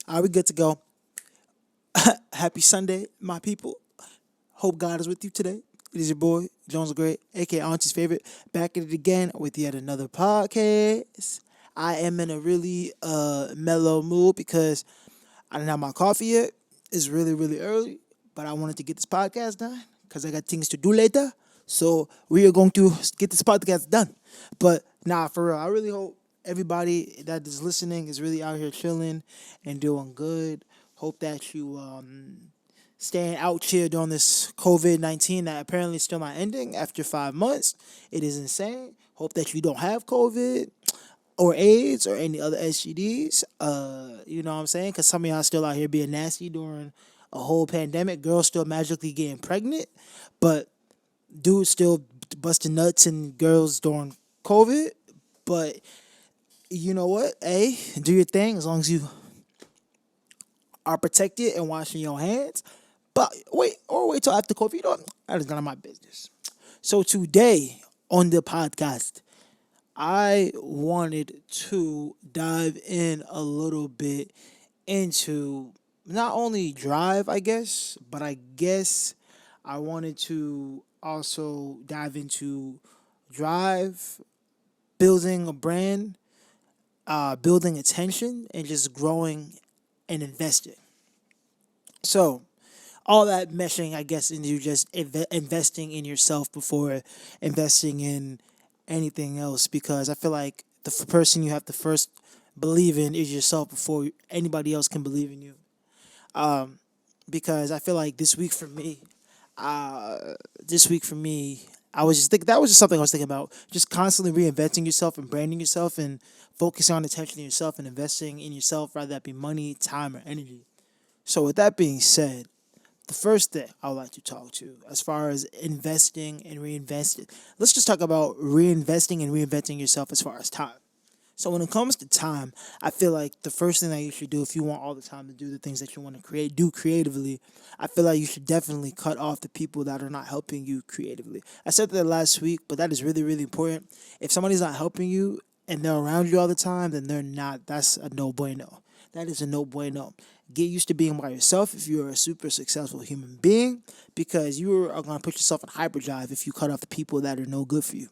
Are we good to go? Happy Sunday, my people. Hope God is with you today. It is your boy, Jones the Great, aka Auntie's favorite, back at it again with yet another podcast. I am in a really mellow mood because I didn't have my coffee yet. It's really, really early, but I wanted to get this podcast done because I got things to do later. So we are going to get this podcast done. But nah, for real, I really hope everybody that is listening is really out here chilling and doing good. Hope that you staying out here during this COVID-19 that apparently is still not ending after 5 months. It is insane. Hope that you don't have COVID or AIDS or any other STDs. You know what I'm saying? Because some of y'all still out here being nasty during a whole pandemic. Girls still magically getting pregnant, but dudes still busting nuts and girls during COVID. But you know what? Hey, do your thing as long as you are protected and washing your hands. But wait till after COVID. You know what? That is none of my business. So today on the podcast, I wanted to dive in a little bit into not only drive, I guess, but I guess I wanted to also dive into drive, building a brand, building attention, and just growing and investing. So, all that meshing, I guess, into just investing in yourself before investing in anything else. Because I feel like the person you have to first believe in is yourself before anybody else can believe in you. Because I feel like this week for me, I was just thinking that was just something I was thinking about. Just constantly reinventing yourself and branding yourself and focusing on attention to yourself and investing in yourself, rather that be money, time, or energy. So with that being said, the first thing I would like to talk to as far as investing and reinvesting, let's just talk about reinvesting and reinventing yourself as far as time. So when it comes to time, I feel like the first thing that you should do if you want all the time to do the things that you want to do creatively, I feel like you should definitely cut off the people that are not helping you creatively. I said that last week, but that is really, really important. If somebody's not helping you and they're around you all the time, then they're not. That's a no bueno. That is a no bueno. Get used to being by yourself if you're a super successful human being, because you are going to put yourself in hyperdrive if you cut off the people that are no good for you.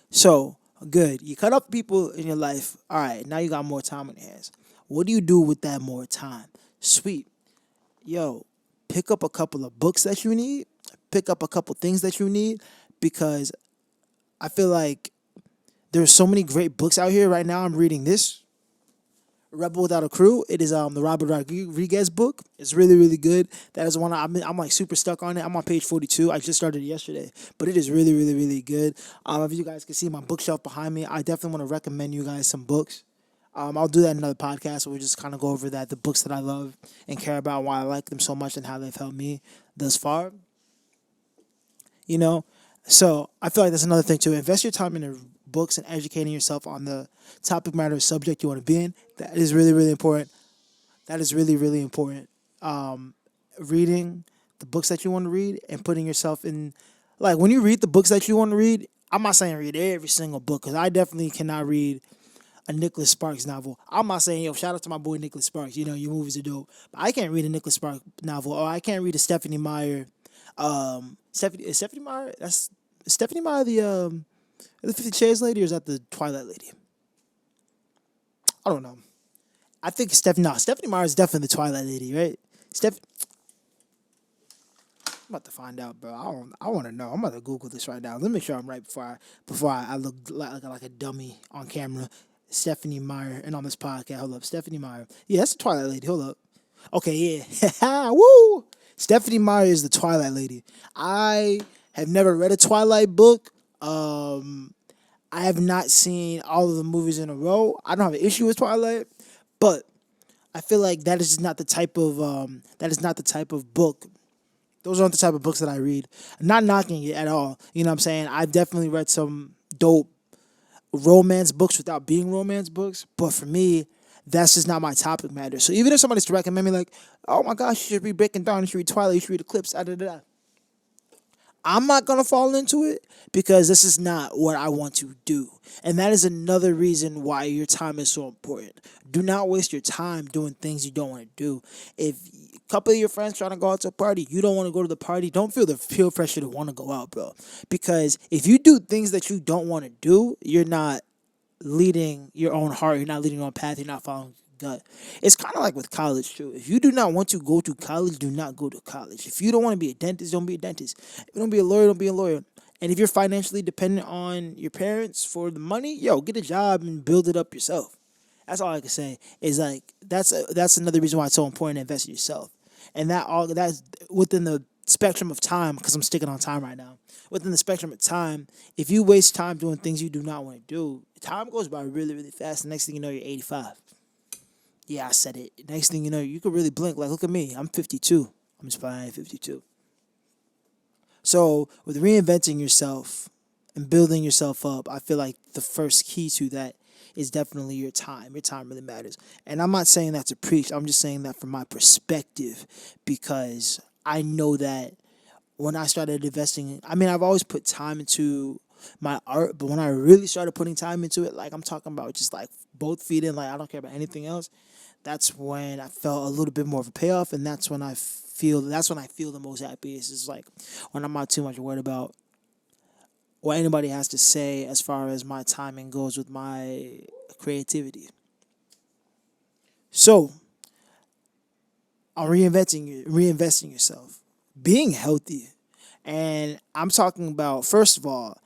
So, good. You cut off people in your life. All right, now you got more time on your hands. What do you do with that more time? Sweet. Yo, pick up a couple of books that you need. Pick up a couple things that you need, because I feel like there's so many great books out here right now. I'm reading this, Rebel Without a Crew. It is the Robert Rodriguez book. It's really, really good. That is one I'm like super stuck on it. I'm on page 42. I just started it yesterday, but it is really, really, really good. If you guys can see my bookshelf behind me, I definitely want to recommend you guys some books. I'll do that in another podcast where we just kind of go over the books that I love and care about, why I like them so much and how they've helped me thus far. You know, so I feel like that's another thing too. Invest your time in the books and educating yourself on the topic matter or subject you want to be in. That is really, really important. That is really, really important. Reading the books that you want to read and putting yourself in, like when you read the books that you want to read, I'm not saying read every single book, because I definitely cannot read a Nicholas Sparks novel. I'm not saying, yo, shout out to my boy Nicholas Sparks. You know, your movies are dope. But I can't read a Nicholas Sparks novel, or I can't read a Stephanie Meyer. Stephanie Meyer? That's Stephanie Meyer, the 50 Shades lady, or is that the Twilight lady? I don't know. I think Stephanie Meyer is definitely the Twilight lady, right? I'm about to find out, bro. I want to know. I'm about to Google this right now. Let me make sure I'm right before I look like a dummy on camera. Stephanie Meyer, and on this podcast, hold up, Stephanie Meyer. Yeah, that's the Twilight lady. Hold up. Okay, yeah. Woo! Stephanie Meyer is the Twilight lady. I have never read a Twilight book. I have not seen all of the movies in a row. I don't have an issue with Twilight, but I feel like that is just not the type of book. Those aren't the type of books that I read. I'm not knocking it at all. You know what I'm saying? I've definitely read some dope romance books without being romance books, but for me, that's just not my topic matter. So even if somebody's to recommend me, like, oh my gosh, you should read Breaking Dawn, you should read Twilight, you should read Eclipse, da da da, I'm not going to fall into it because this is not what I want to do. And that is another reason why your time is so important. Do not waste your time doing things you don't want to do. If a couple of your friends trying to go out to a party, you don't want to go to the party, don't feel the peer pressure to want to go out, bro. Because if you do things that you don't want to do, you're not leading your own heart, you're not leading your own path, you're not following your gut. It's kind of like with college too. If you do not want to go to college, do not go to college. If you don't want to be a dentist, don't be a dentist. If you don't be a lawyer, don't be a lawyer. And if you're financially dependent on your parents for the money, yo, get a job and build it up yourself. That's all I can say. Is like that's another reason why it's so important to invest in yourself. And that's within the spectrum of time, because I'm sticking on time right now. Within the spectrum of time, if you waste time doing things you do not want to do, time goes by really, really fast. The next thing you know, you're 85. Yeah, I said it. Next thing you know, you could really blink. Like, look at me. I'm 52. I'm just fine, 52. So with reinventing yourself and building yourself up, I feel like the first key to that is definitely your time. Your time really matters. And I'm not saying that to preach. I'm just saying that from my perspective, because I know that when I started investing, I mean, I've always put time into my art, but when I really started putting time into it, like I'm talking about just like both feet in, like I don't care about anything else, that's when I felt a little bit more of a payoff, and that's when I feel the most happiest. It's like when I'm not too much worried about what anybody has to say as far as my timing goes with my creativity. So, on reinvesting yourself, being healthy, and I'm talking about, first of all,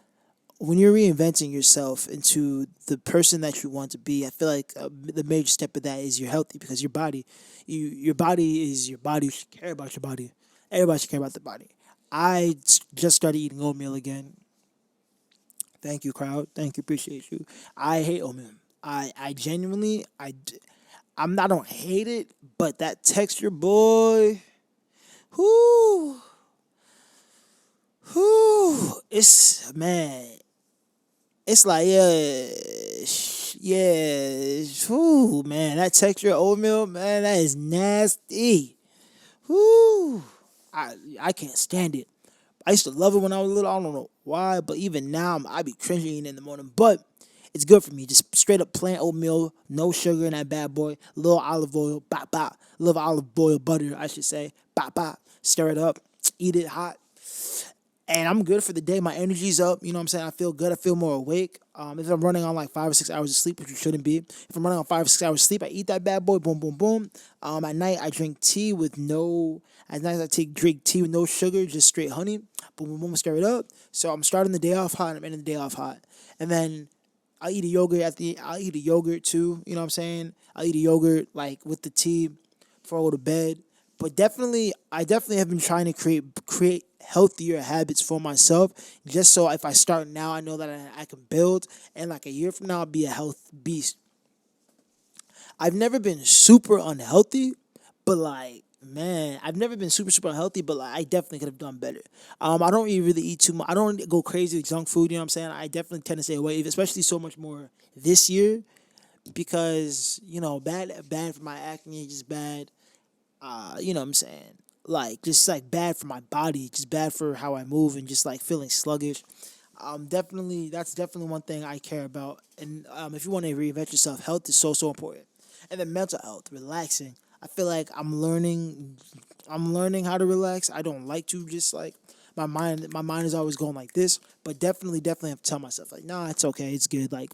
when you're reinventing yourself into the person that you want to be, I feel like the major step of that is you're healthy, because your body is your body. You should care about your body. Everybody should care about the body. Just started eating oatmeal again. Thank you, crowd. Thank you, appreciate you. I hate oatmeal. I genuinely, I don't hate it, but that texture, boy, whoo, whoo, it's, man, it's like, yeah, whoo, man, that texture of oatmeal, man, that is nasty. Whoo, I can't stand it. I used to love it when I was little. I don't know why, but even now, I be cringing eating in the morning. But it's good for me. Just straight up plain oatmeal, no sugar in that bad boy. Little olive oil, bop bop. Little olive oil butter, I should say, bop bop. Stir it up, eat it hot, and I'm good for the day. My energy's up. You know what I'm saying? I feel good. I feel more awake. If I'm running on like 5 or 6 hours of sleep, which you shouldn't be. If I'm running on 5 or 6 hours of sleep, I eat that bad boy. Boom, boom, boom. At night, I drink tea with no. At night, drink tea with no sugar, just straight honey. Boom, boom, boom. Stir it up. So I'm starting the day off hot. And I'm ending the day off hot. And then I'll eat a yogurt I'll eat a yogurt too. You know what I'm saying? I'll eat a yogurt like with the tea before I go to bed. But I definitely have been trying to create healthier habits for myself, just so if I start now, I know that I can build, and like a year from now, I'll be a health beast. I've never been super unhealthy, but like, man, I've never been super unhealthy, but like, I definitely could have done better. I don't really eat too much. I don't go crazy with junk food. You know what I'm saying? I definitely tend to stay away, especially so much more this year, because bad for my acne, just bad. You know what I'm saying? Like, just like bad for my body, just bad for how I move, and just like feeling sluggish. That's definitely one thing I care about. And if you want to reinvent yourself, health is so important. And then mental health, relaxing. I feel like I'm learning how to relax. I don't like to just like my mind is always going like this, but definitely have to tell myself like, nah, it's okay, it's good. Like,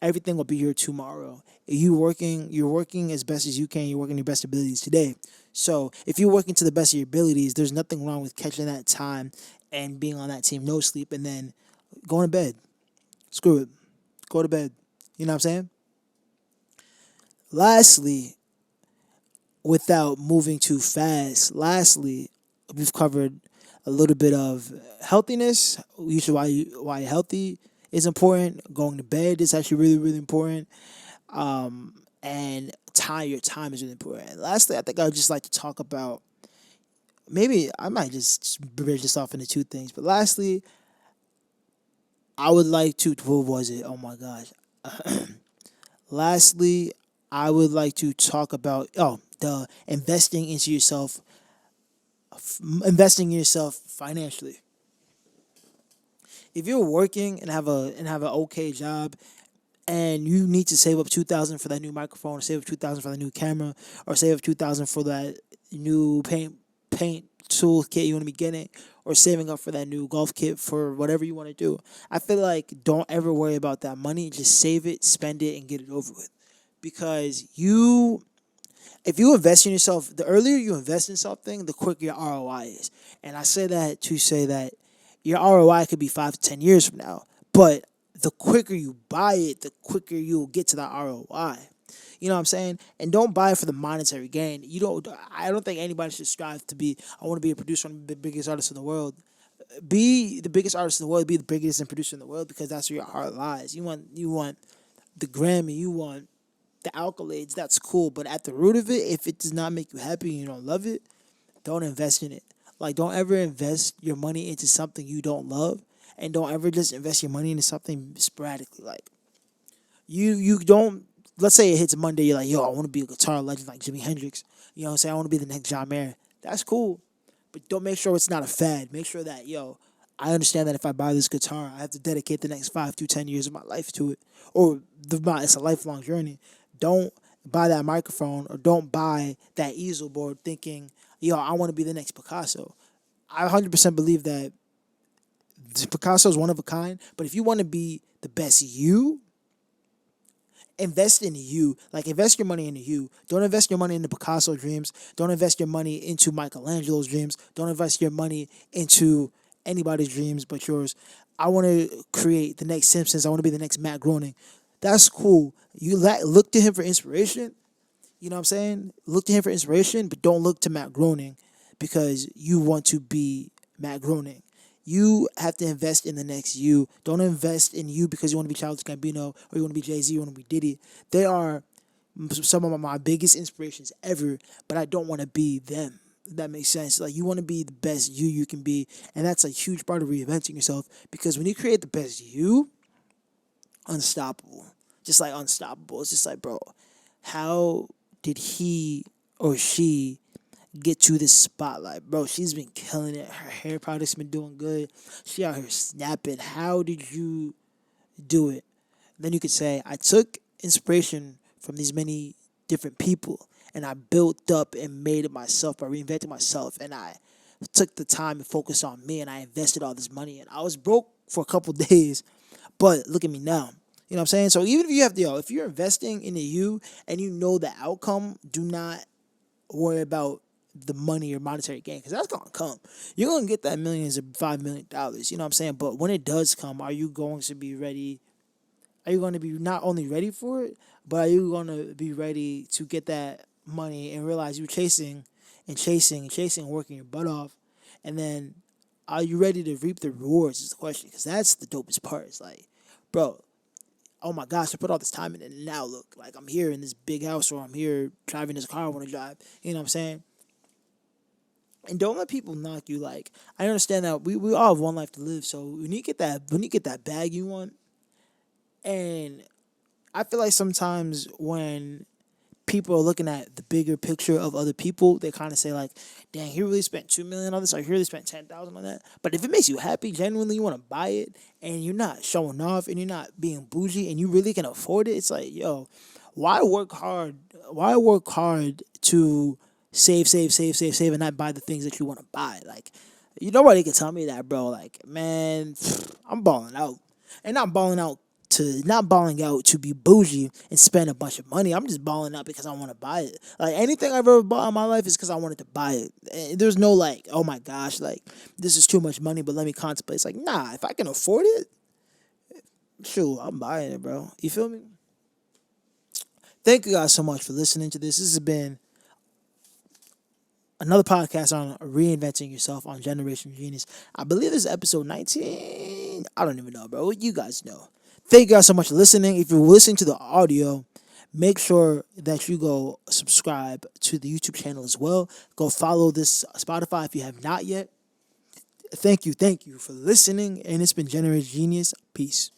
everything will be here tomorrow. You're working as best as you can. You're working your best abilities today. So if you're working to the best of your abilities, there's nothing wrong with catching that time and being on that team, no sleep, and then going to bed. Screw it. Go to bed. You know what I'm saying? Lastly, without moving too fast, we've covered a little bit of healthiness. Usually why healthy is important. Going to bed is actually really, really important. And your time is really important. And lastly, I think I'd just like to talk about, maybe I might just bridge this off into two things. But lastly, I would like to, what was it? Oh my gosh. Lastly, I would like to talk about, the investing in yourself financially. If you're working and have an okay job, and you need to save up 2,000 for that new microphone, or save up 2,000 for that new camera, or save up 2,000 for that new paint tool kit you want to be getting, or saving up for that new golf kit for whatever you want to do. I feel like don't ever worry about that money. Just save it, spend it, and get it over with. Because if you invest in yourself, the earlier you invest in something, the quicker your ROI is. And I say that to say that your ROI could be 5 to 10 years from now, but the quicker you buy it, the quicker you'll get to that ROI. You know what I'm saying? And don't buy it for the monetary gain. I don't think anybody should strive to be. I want to be a producer, one of the biggest artists in the world. Be the biggest artist in the world. Be the biggest and producer in the world, because that's where your heart lies. You want the Grammy. You want the accolades. That's cool. But at the root of it, if it does not make you happy and you don't love it, don't invest in it. Like, don't ever invest your money into something you don't love, and don't ever just invest your money into something sporadically. Like, you don't. Let's say it hits Monday, you're like, yo, I want to be a guitar legend like Jimi Hendrix. You know what I'm saying? I want to be the next John Mayer. That's cool, but don't make sure it's not a fad. Make sure that, yo, I understand that if I buy this guitar, I have to dedicate the next 5 to 10 years of my life to it, or it's a lifelong journey. Don't buy that microphone, or don't buy that easel board thinking, yo, I want to be the next Picasso. I 100% believe that Picasso is one of a kind, but if you want to be the best you, invest in you. Like, invest your money into you. Don't invest your money into Picasso dreams. Don't invest your money into Michelangelo's dreams. Don't invest your money into anybody's dreams but yours. I want to create the next Simpsons. I want to be the next Matt Groening. That's cool. You look to him for inspiration. You know what I'm saying? Look to him for inspiration, but don't look to Matt Groening because you want to be Matt Groening. You have to invest in the next you. Don't invest in you because you want to be Childish Gambino, or you want to be Jay-Z, you want to be Diddy. They are some of my biggest inspirations ever, but I don't want to be them. If that makes sense. Like, you want to be the best you can be, and that's a huge part of reinventing yourself, because when you create the best you, unstoppable. Just like unstoppable. It's just like, bro, how did he or she get to this spotlight? Bro, she's been killing it. Her hair product's been doing good. She out here snapping. How did you do it? Then you could say, I took inspiration from these many different people, and I built up and made it myself by reinventing myself, and I took the time and focused on me, and I invested all this money, and I was broke for a couple days, but look at me now. You know what I'm saying? So even if you have if you're investing into you and you know the outcome, do not worry about the money or monetary gain, because that's going to come. You're going to get that millions or $5 million. You know what I'm saying? But when it does come, are you going to be ready? Are you going to be not only ready for it, but are you going to be ready to get that money and realize you're chasing, working your butt off? And then are you ready to reap the rewards is the question, because that's the dopest part. It's like, bro, oh my gosh, I put all this time in it, and now look, like, I'm here in this big house, or I'm here driving this car I want to drive. You know what I'm saying? And don't let people knock you. Like, I understand that we all have one life to live. So when you get that bag you want, and I feel like sometimes when people are looking at the bigger picture of other people, they kind of say like, dang, he really spent $2 million on this, or he really spent 10,000 on that. But if it makes you happy, genuinely you want to buy it, and you're not showing off, and you're not being bougie, and you really can afford it, it's like, yo, why work hard? Why work hard to save, and not buy the things that you want to buy? Like, nobody can tell me that, bro. Like, man, I'm balling out, and not balling out to be bougie and spend a bunch of money. I'm just balling out because I want to buy it. Like, anything I've ever bought in my life is because I wanted to buy it. And there's no like, oh my gosh, like, this is too much money, but let me contemplate. It's like, nah, if I can afford it, shoot, I'm buying it, bro. You feel me? Thank you guys so much for listening to this. This has been another podcast on reinventing yourself on Generation Genius. I believe this is episode 19. I don't even know, bro. You guys know. Thank you guys so much for listening. If you're listening to the audio, make sure that you go subscribe to the YouTube channel as well. Go follow this Spotify if you have not yet. Thank you for listening. And it's been Generation Genius. Peace.